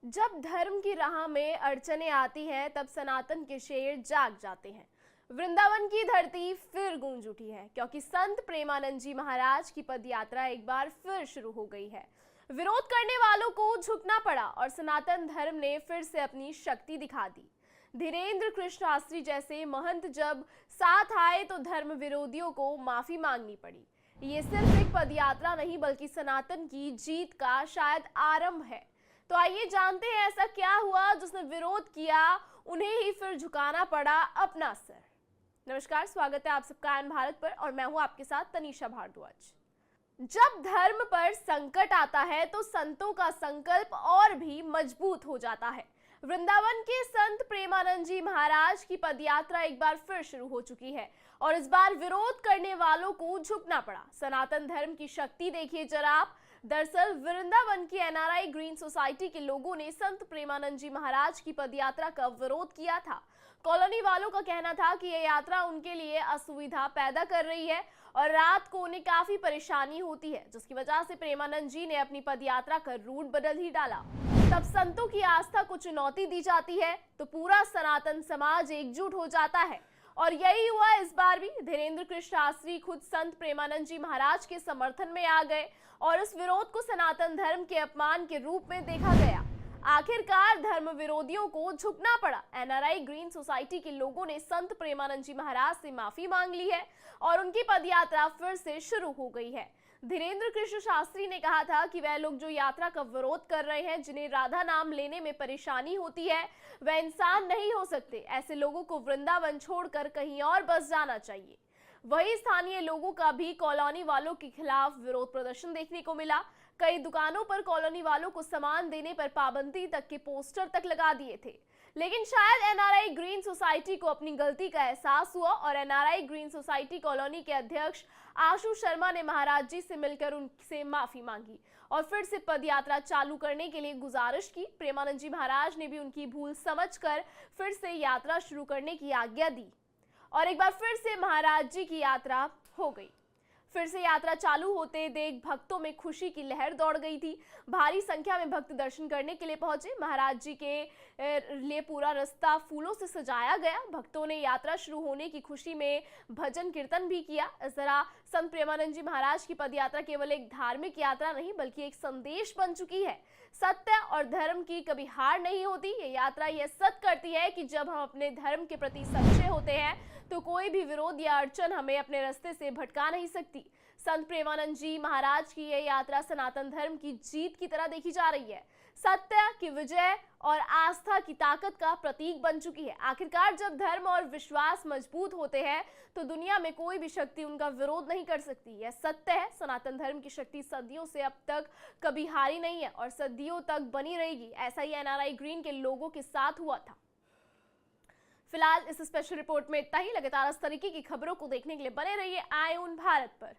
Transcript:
जब धर्म की राह में अड़चने आती हैं तब सनातन के शेर जाग जाते हैं। वृंदावन की धरती फिर गूंज उठी है क्योंकि संत प्रेमानंद जी महाराज की पदयात्रा एक बार फिर शुरू हो गई है। विरोध करने वालों को झुकना पड़ा और सनातन धर्म ने फिर से अपनी शक्ति दिखा दी। धीरेन्द्र कृष्ण शास्त्री जैसे महंत जब साथ आए तो धर्म विरोधियों को माफी मांगनी पड़ी। ये सिर्फ एक पदयात्रा नहीं बल्कि सनातन की जीत का शायद आरंभ है। तो आइए जानते हैं ऐसा क्या हुआ जिसने विरोध किया, उन्हें ही फिर झुकाना पड़ा अपना सर। नमस्कार, स्वागत है आप सबका आयन भारत पर और मैं हूं आपके साथ तनीषा भारद्वाज। जब धर्म पर संकट आता है तो संतों का संकल्प और भी मजबूत हो जाता है। वृंदावन के संत प्रेमानंद जी महाराज की पदयात्रा एक बार फिर शुरू हो चुकी है और इस बार विरोध करने वालों को झुकना पड़ा। सनातन धर्म की शक्ति देखिए जरा आप। दरअसल वृंदावन की एनआरआई ग्रीन सोसाइटी के लोगों ने संत प्रेमानंद जी महाराज की पदयात्रा का विरोध किया था। कॉलोनी वालों का कहना था कि यह यात्रा उनके लिए असुविधा पैदा कर रही है और रात को उन्हें काफी परेशानी होती है, जिसकी वजह से प्रेमानंद जी ने अपनी पदयात्रा का रूट बदल ही डाला। तब संतों की आस्था को चुनौती दी जाती है तो पूरा सनातन समाज एकजुट हो जाता है और यही हुआ इस बार भी। धीरेन्द्र कृष्ण शास्त्री खुद संत प्रेमानंद जी महाराज के समर्थन में आ गए और इस विरोध को सनातन धर्म के अपमान के रूप में देखा गया। आखिरकार धर्म विरोधियों को झुकना पड़ा। एनआरआई ग्रीन सोसाइटी के लोगों ने संत प्रेमानंद जी महाराज से माफी मांग ली है और उनकी पदयात्रा फिर से शुरू हो गई है। धीरेन्द्र कृष्ण शास्त्री ने कहा था कि वह लोग जो यात्रा का विरोध कर रहे हैं, जिन्हें राधा नाम लेने में परेशानी होती है, वह इंसान नहीं हो सकते। ऐसे लोगों को वृंदावन छोड़कर कहीं और बस जाना चाहिए। वही स्थानीय लोगों का भी कॉलोनी वालों के खिलाफ विरोध प्रदर्शन देखने को मिला। कई दुकानों पर कॉलोनी वालों को सामान देने पर पाबंदी तक के पोस्टर तक लगा दिए थे। लेकिन शायद एनआरआई ग्रीन सोसाइटी को अपनी गलती का एहसास हुआ और एनआरआई ग्रीन सोसाइटी कॉलोनी के अध्यक्ष आशु शर्मा ने महाराज जी से मिलकर उनसे माफी मांगी और फिर से पदयात्रा चालू करने के लिए गुजारिश की। प्रेमानंद जी महाराज ने भी उनकी भूल समझकर फिर से यात्रा शुरू करने की आज्ञा दी और एक बार फिर से महाराज जी की यात्रा हो गई। फिर से यात्रा चालू होते देख भक्तों में खुशी की लहर दौड़ गई थी। भारी संख्या में भक्त दर्शन करने के लिए पहुंचे। महाराज जी के लिए पूरा रास्ता फूलों से सजाया गया। भक्तों ने यात्रा शुरू होने की खुशी में भजन कीर्तन भी किया। इस तरह संत प्रेमानंद जी महाराज की पदयात्रा केवल एक धार्मिक यात्रा नहीं बल्कि एक संदेश बन चुकी है। सत्य और धर्म की कभी हार नहीं होती। ये यात्रा यह सत्य करती है कि जब हम अपने धर्म के प्रति सच्चे होते हैं तो कोई भी विरोध या अड़चन हमें अपने रास्ते से भटका नहीं सकती। संत प्रेमानंद जी महाराज की यह यात्रा सनातन धर्म की जीत की तरह देखी जा रही है। सत्य की विजय और आस्था की ताकत का प्रतीक बन चुकी है। आखिरकार जब धर्म और विश्वास मजबूत होते हैं तो दुनिया में कोई भी शक्ति उनका विरोध नहीं कर सकती। यह सत्य है। सनातन धर्म की शक्ति सदियों से अब तक कभी हारी नहीं है और सदियों तक बनी रहेगी। ऐसा ही एनआरआई ग्रीन के लोगों के साथ हुआ था। फिलहाल इस स्पेशल रिपोर्ट में इतना ही। लगातार इस तरीके की खबरों को देखने के लिए बने रहिए आयन भारत पर।